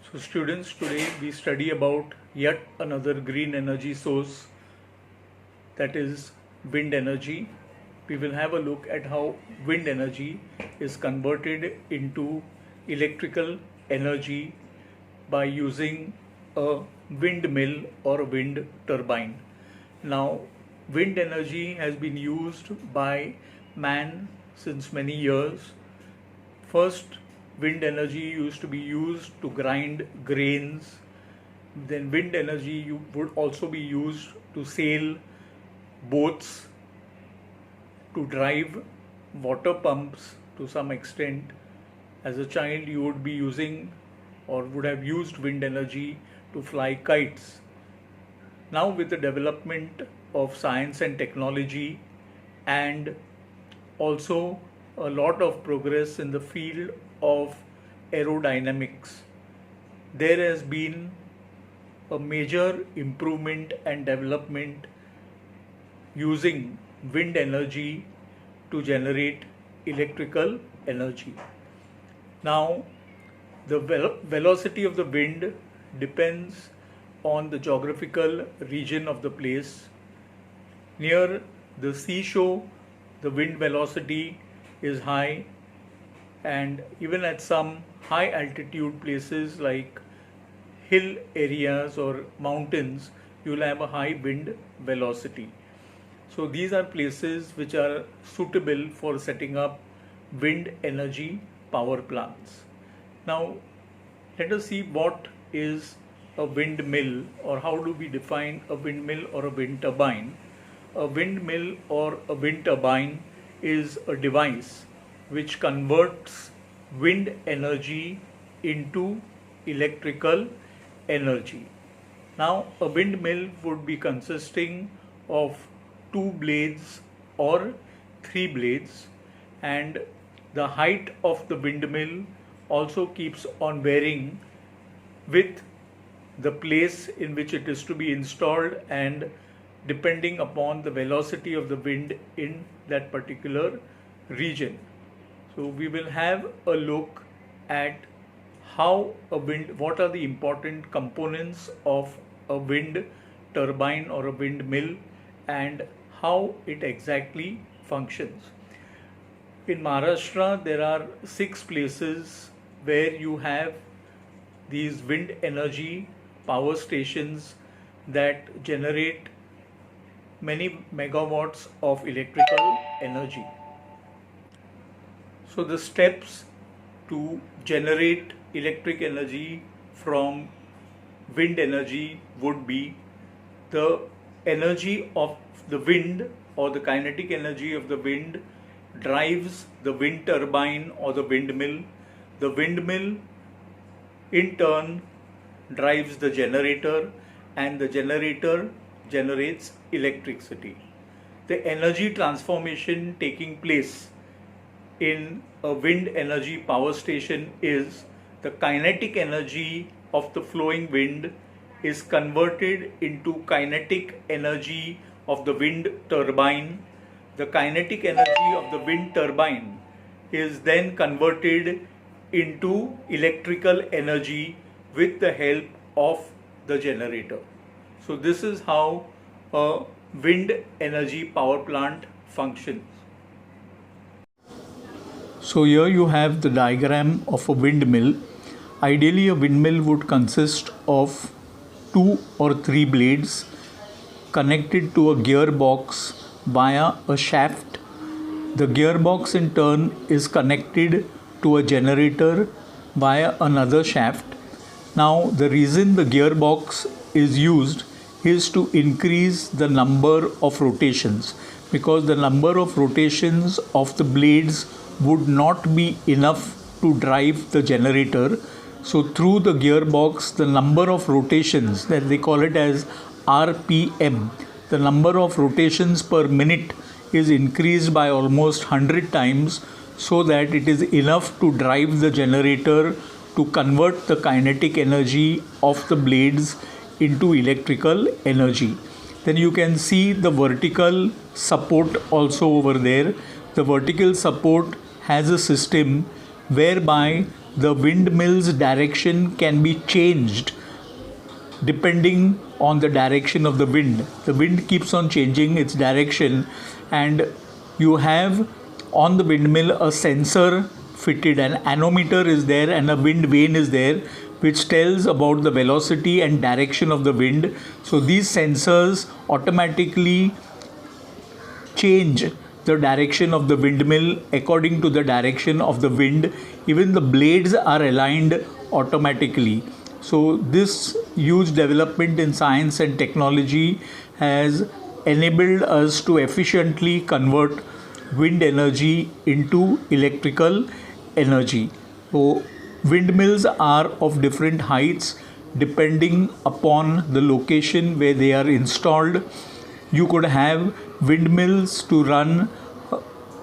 So students, today we study about yet another green energy source, that is wind energy. We will have a look at how wind energy is converted into electrical energy by using a windmill or a wind turbine. Now, wind energy has been used by man since many years. First, wind energy used to be used to grind grains. Then wind energy would also be used to sail boats, to drive water pumps to some extent. As a child, you would be using or would have used wind energy to fly kites. Now, with the development of science and technology, and also a lot of progress in the field of aerodynamics, there has been a major improvement and development using wind energy to generate electrical energy. Now, the velocity of the wind depends on the geographical region of the place. Near the seashore, the wind velocity is high, and even at some high altitude places like hill areas or mountains, you will have a high wind velocity. So these are places which are suitable for setting up wind energy power plants. Now, let us see what is a windmill, or how do we define a windmill or a wind turbine. A windmill or a wind turbine is a device which converts wind energy into electrical energy. Now, a windmill would be consisting of 2 blades or 3 blades, and the height of the windmill also keeps on varying with the place in which it is to be installed and depending upon the velocity of the wind in that particular region. So we will have a look at what are the important components of a wind turbine or a windmill and how it exactly functions. In Maharashtra, there are 6 places where you have these wind energy power stations that generate many megawatts of electrical energy. So the steps to generate electric energy from wind energy would be the energy of the wind, or the kinetic energy of the wind, drives the wind turbine or the windmill. The windmill in turn drives the generator, and the generator generates electricity. The energy transformation taking place in a wind energy power station is the kinetic energy of the flowing wind is converted into kinetic energy of the wind turbine. The kinetic energy of the wind turbine is then converted into electrical energy with the help of the generator. So this is how a wind energy power plant functions. So here you have the diagram of a windmill. Ideally, a windmill would consist of 2 or 3 blades connected to a gearbox via a shaft. The gearbox in turn is connected to a generator via another shaft. Now, the reason the gearbox is used is to increase the number of rotations, because the number of rotations of the blades would not be enough to drive the generator. So through the gearbox, the number of rotations, that they call it as RPM, the number of rotations per minute is increased by almost 100 times, so that it is enough to drive the generator to convert the kinetic energy of the blades into electrical energy. Then you can see the vertical support also over there. The vertical support has a system whereby the windmill's direction can be changed depending on the direction of the wind. The wind keeps on changing its direction, and you have on the windmill a sensor fitted. An anemometer is there and a wind vane is there, which tells about the velocity and direction of the wind. So these sensors automatically change the direction of the windmill according to the direction of the wind. Even the blades are aligned automatically. So this huge development in science and technology has enabled us to efficiently convert wind energy into electrical energy. So windmills are of different heights depending upon the location where they are installed. You could have windmills to run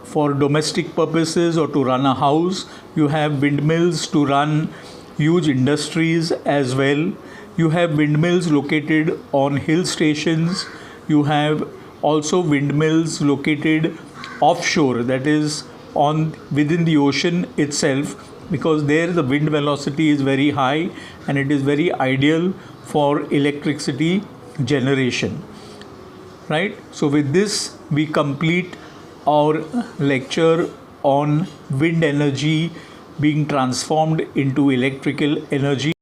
for domestic purposes or to run a house. You have windmills to run huge industries as well. You have windmills located on hill stations. You have also windmills located offshore, that is on within the ocean itself, because there the wind velocity is very high and it is very ideal for electricity generation. Right? So with this we complete our lecture on wind energy being transformed into electrical energy.